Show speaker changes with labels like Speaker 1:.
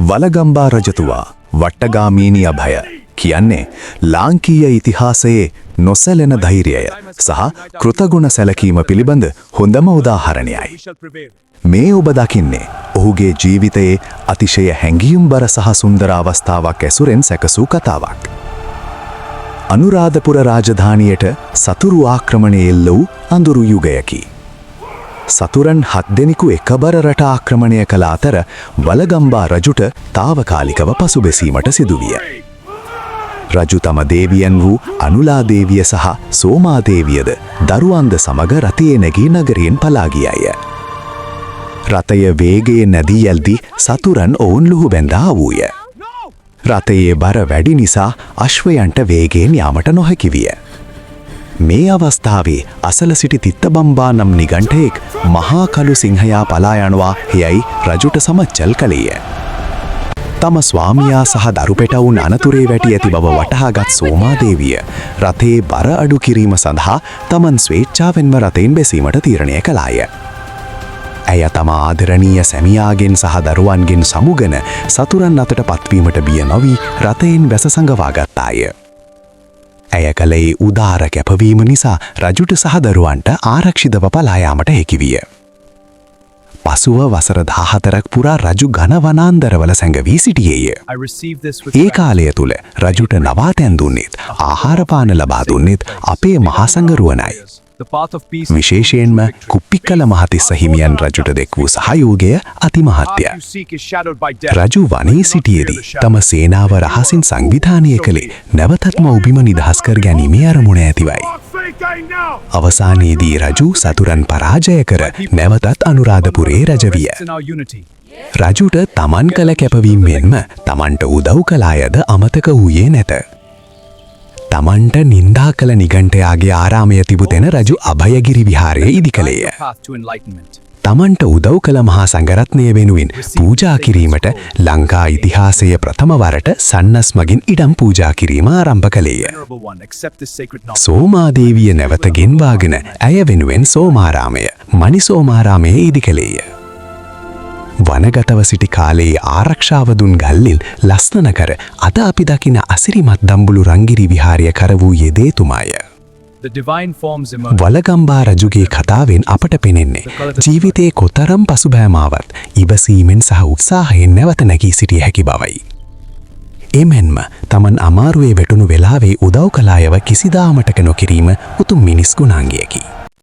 Speaker 1: වලගම්බා රජතුවා වට්ටගාමීනි අභය කියන්නේ ලාංකීය ඉතිහාසයේ නොසැලෙන ධෛර්යය සහ කෘතගුණ සැලකීම පිළිබඳ හොඳම උදාහරණයයි. මේ ඔබ දකින්නේ ඔහුගේ ජීවිතයේ අතිශය හැඟීම්බර සහ සුන්දර අවස්ථාවක් ඇසුරෙන් සැකසූ කතාවක්. අනුරාධපුර රාජධානියට සතුරු ආක්‍රමණය එල්ල වූ අඳුරු යුගයකි. සතුරන් 7 දෙනෙකු එකබර රට ආක්‍රමණය කළ අතර වලගම්බා රජුට తాවකාලිකව පසුබැසීමට සිදුවිය. රජු තම දේවියන් වූ අනුලා දේවිය සහ සෝමා දේවියද දරුවන්ද සමග රථයේ නැගී නගරයෙන් පලා ගියය. රථය වේගයෙන් නැදී යල්දී සතුරන් ඔවුන් ලුහු බැඳා වූය. රථයේ බර වැඩි නිසා අශ්වයන්ට වේගයෙන් යාමට නොහැකි විය. මේ අවස්ථාවේ අසල සිටි තිත්තබම්බා නම් නිගණ්ඨයෙක් මහා කළු සිංහයා පලා යනවා යයි රජුට සමච්චල් කළේය. තම ස්වාමියා සහ දරු පෙටවුන් අනතුරේ වැටි ඇති බව වටහාගත් සෝමා දේවිය රථයේ බර අඩු කිරීම සඳහා තමන් ස්වේච්ඡාවෙන්ම රථයෙන් බැසීමට තීරණය කළාය. ඇය තම ආදරණීය සැමියාගෙන් සහ දරුවන්ගෙන් සමුගෙන සතුරන් අතට පත්වීමට බිය නොවි රථයෙන් බැස සඟවා ගත්තාය. ඇය කළේ උදාර කැපවීම නිසා රජුට සහ දරුවන්ට ආරක්ෂිතව පලා යාමට හැකි විය. පසුව වසර 14ක් පුරා රජු ඝන වනාන්තරවල සැඟවී සිටියේය. ඒ කාලය තුල රජුට නවාතැන් දුන්නේත් ආහාර පාන ලබා දුන්නේත් අපේ මහා සංඝරුවනයි. විශේෂයෙන්ම කුප්පිකල මහතිස්ස හිමියන් රජුට දෙක් වූ සහයෝගය අතිමහත්ය. රජු වනයේ සිටියේදී තම සේනාව රහසින් සංවිධානය කළේ නැවතත්ම උබිම නිදහස් කර ගැනීමේ අරමුණ ඇතිවයි. අවසානයේදී රජු සතුරන් පරාජය කර නැවතත් අනුරාධපුරේ රජ විය. රජුට තමන් කළ කැපවීමෙන්ම තමන්ට උදව් කළ අයද අමතක වූයේ නැත. තමන්ට නින්දා කළ නිගණ්ඨයාගේ ආරාමය තිබුතෙන රජු අභයගිරි විහාරය ඉදි කළේය. තමන්ට උදව් කළ මහා සංඝරත්නය වෙනුවෙන් පූජා කිරීමට ලංකා ඉතිහාසයේ ප්‍රථම වරට සන්නස් මගින් ඉඩම් පූජා කිරීම ආරම්භ කළේය. සෝමා දේවිය නැවත ගෙන්වාගෙන ඇය වෙනුවෙන් සෝමාරාමය, මණිසෝමාරාමය ඉදි කළේය. වනගතව සිටි කාලයේ ආරක්ෂාව දුන් ගල්ලිල් ලස්සන කර අද අපි දකින අසිරිමත් දම්බුලු රංගිරි විහාරය කර වූ යෙදේතුමාය. වලගම්බා රජුගේ කතාවෙන් අපට පෙනෙන්නේ ජීවිතයේ කොතරම් පසුබෑමාවත් ඉවසීමෙන් සහ උත්සාහයෙන් නැවත නැගී සිටිය හැකි බවයි. එමෙන්ම තමන් අමාරුවේ වැටුණු වෙලාවේ උදව් කළ අයව කිසිදා අමතක නොකිරීම උතුම් මිනිස් ගුණාංගයකි.